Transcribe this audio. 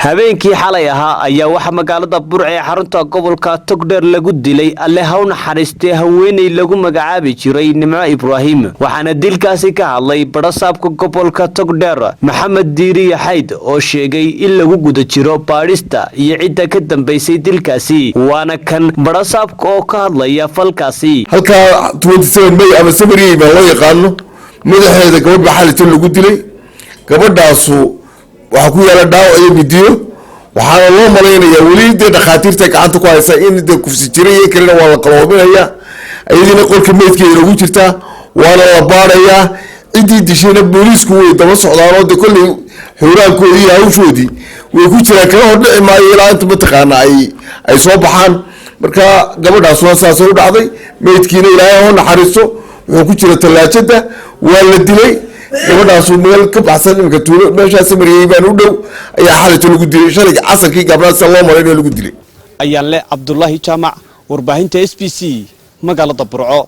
habeenkii xalay ahaa ayaa waxa magaalada Burco ee xarunta gobolka Togdheer lagu dilay alle ha u naxariistay haweeney lagu magacaabi jiray Nimco Ibraahim waxaana dilkaasi ka hadlay barasaabka gobolka Togdheer Maxamed Diiri Xayd oo sheegay in lagu guda jiro baadhista iyo cidda ka dambeysay dilkaasi waana kan barasaabka oo ka hadlaya falkaasi halka 27 May ama Samiri baa loo yaqaano madaxeeda gabadh xalito lagu dilay gabadhaasu waxa ku yaala dhaawac iyo video waxaana loo maleynayaa wali dhakhaatiirta gacanta ku haysa in kufsi jiray kalena waa la qaloominaya ayadina qolka meedkeeda ugu jirta waana la baaraya cidii dishayna booliisku way daba socdaan oo kulli xuraankoodii iyo hawshoodii way ku jiraan kala hor dhici maayo ilaa inta mataqaana ay soo baxaan marka gabadhaas waa saas u dhacday meedkiina ilaahay oo naxariisto wuxuu ku jira talaajada waa la dilay gabadhaas meel ka baxsan imka tuulo meeshaas mariyay baan u dhow ayaa xalito lagu dilay shalay casarkii gabadhaas loo maray lagu dilay ayaan le Cabdullaahi Jaamac warbaahinta SBC magaalada Burco.